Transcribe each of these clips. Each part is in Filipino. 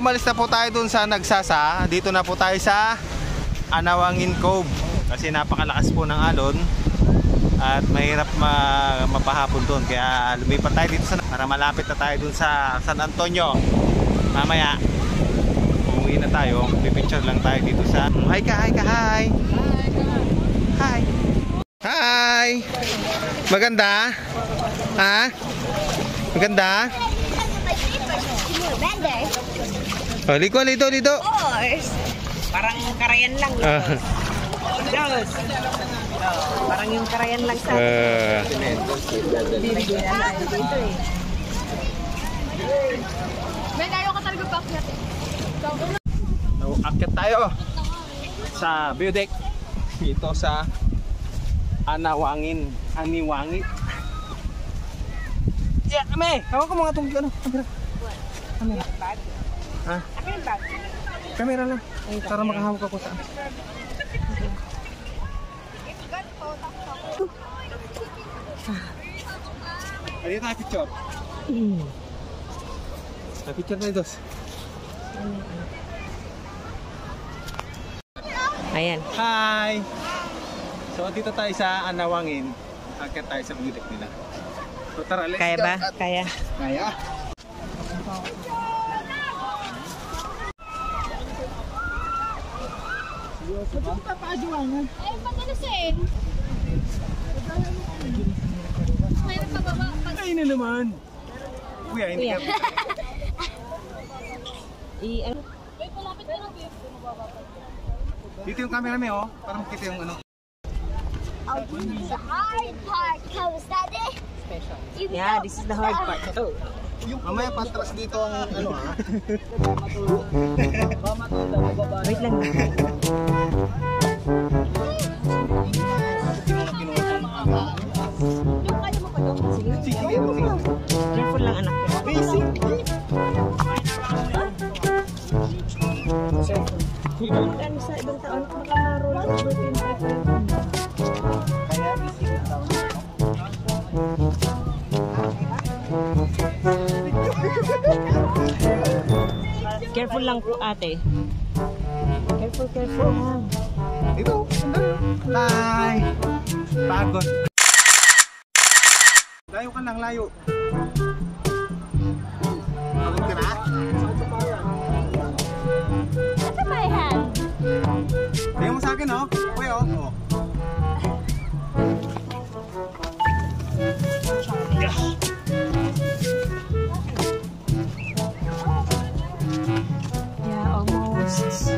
umalis na po tayo dun sa Nagsasa. Dito na po tayo sa Anawangin Cove. Kasi napakalakas po ng alon at mahirap mapahapon dun. Kaya lumipat tayo dito para malapit na tayo dun sa San Antonio. Mamaya umuwi na tayo. Pipicture lang tayo dito sa... Hi ka, hi ka, hi! Hi! Hi! Maganda? Ha? Maganda? Oh, liko. Parang karayan lang. Parang yung karayan lang sa May ayaw ka talaga paakyat. Akyat tayo sa view deck dito sa Aniwangit. Yeah, ame! Hawak ko mga itong ano. Camera. Ha? Camera lang. Para makahawak ako sa... Dito tayo picture. Picture na ito. Ayan. Hi! So dito tayo sa Anawangin. Akyat tayo sa view deck nila. So tara, let's Kaya go. ba? Kaya. Kaya. Ay, pagkalasin. Mayroon pa baba. Ay na naman. Kuya, hindi ka. Wait, malapit ka na. Dito yung camera mo, oh. Para makita yung ano. The hard part comes, Daddy. Yeah, this is the hard part. Oh. Mamaya patras dito ang ano, ha. Wait lang. Sige. Careful lang, anak. Basic. Ano sa ibang taon makaroon. Careful lang po, ate. Careful ha. Dito. Hi. Pagod. Layo ka lang, layo. Pagod ka na? Look at my hand. Tingnan mo sa akin, oh. Kuya, oh. Yeah, almost.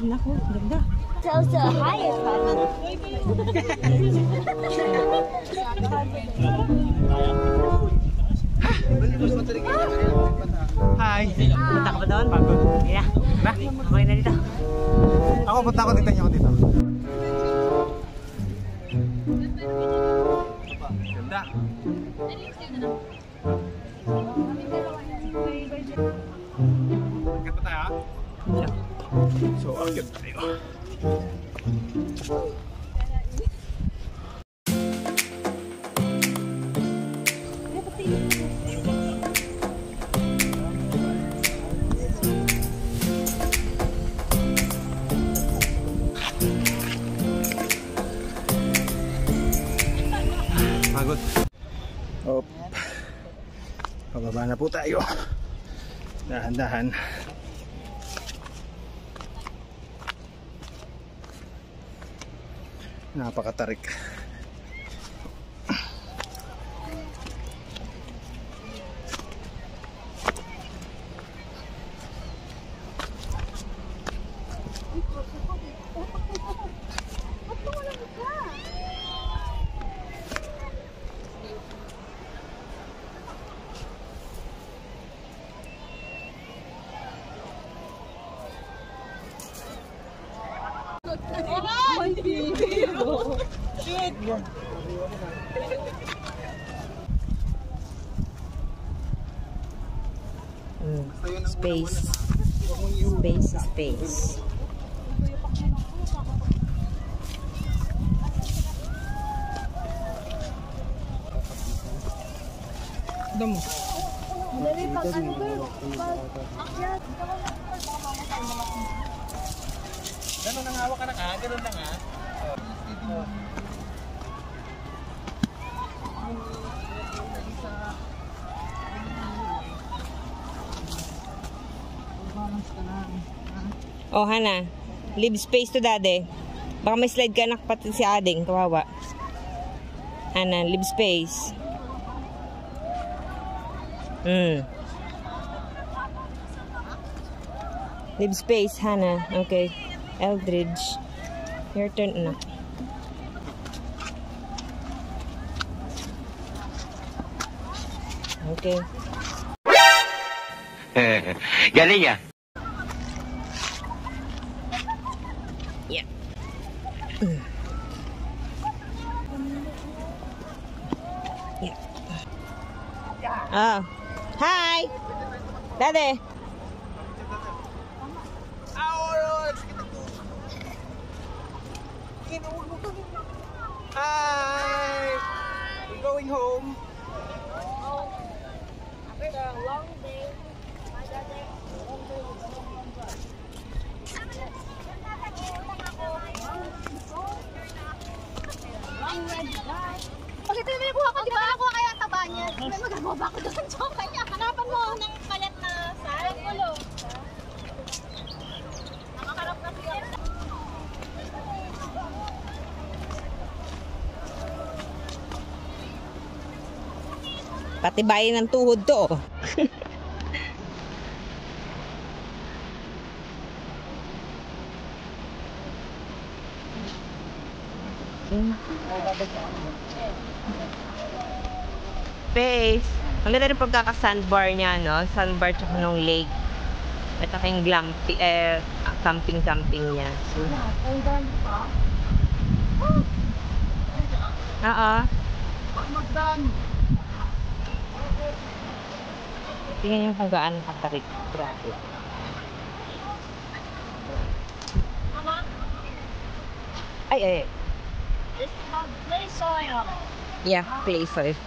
Naku, ganda. Those are higher part. Hi. Punta ka ba doon? Pagod. Yeah. Na? Okay na dito. Ako, punta ako dito. Ganda. Akyat pa tayo, ha? Yeah. So, akyat tayo. Pagod. Op. Pababa na po tayo. Dahan-dahan. Napakatarik. Space. Damo. Dali pag ano girl. Pag akyat. Ganun ang hawak ka na ka, ganun lang ha. Oh, Hana. Leave space to daddy. Baka may slide ka na pati si Ading. Kawawa. Hana, leave space. Leave space, Hana. Okay. Eldridge. Your turn na. Okay. Galing ya. Yeah. Yeah. Oh. Hi. Daddy. Hi! We're going home. After a long day, my daddy. Bakit ito may nakuha ko? Di ba nakuha kaya ang taba niya? May magagawa ba ako doon? So, kanya, hanapan mo ng palit na saan? Ulo. Nakakarap na siya. Pati bayan ng tuhod to. Oh. Face. Ang ganda rin pagkaka-sandbar niya, no? Sandbar tsaka nung lake. At saka yung camping niya. So, oo. Tingnan niyo kung gaano katarik. Grabe. Ay. This has play soil. Yeah, play safe.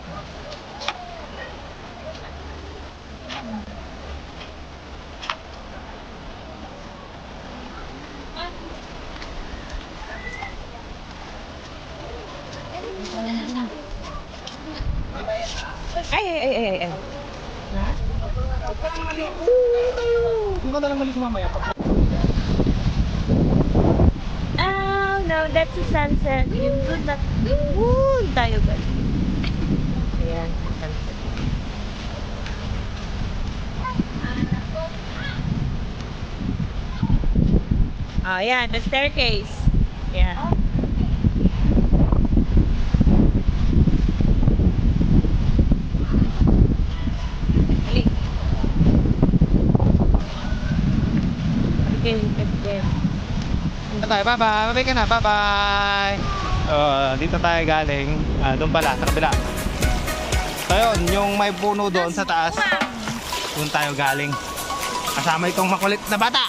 Ay. Kung ka na lang malis mamaya. Oh no, that's a sunset. Yung doon na doon tayo ba? Ayan, sunset. Oh, yeah, the staircase. Yeah. Bye-bye. Bye-bye ka na. Bye-bye. Dito tayo galing. Doon pala, sa kabila. So yun, yung may puno doon sa taas. Doon tayo galing. Kasama itong makulit na bata.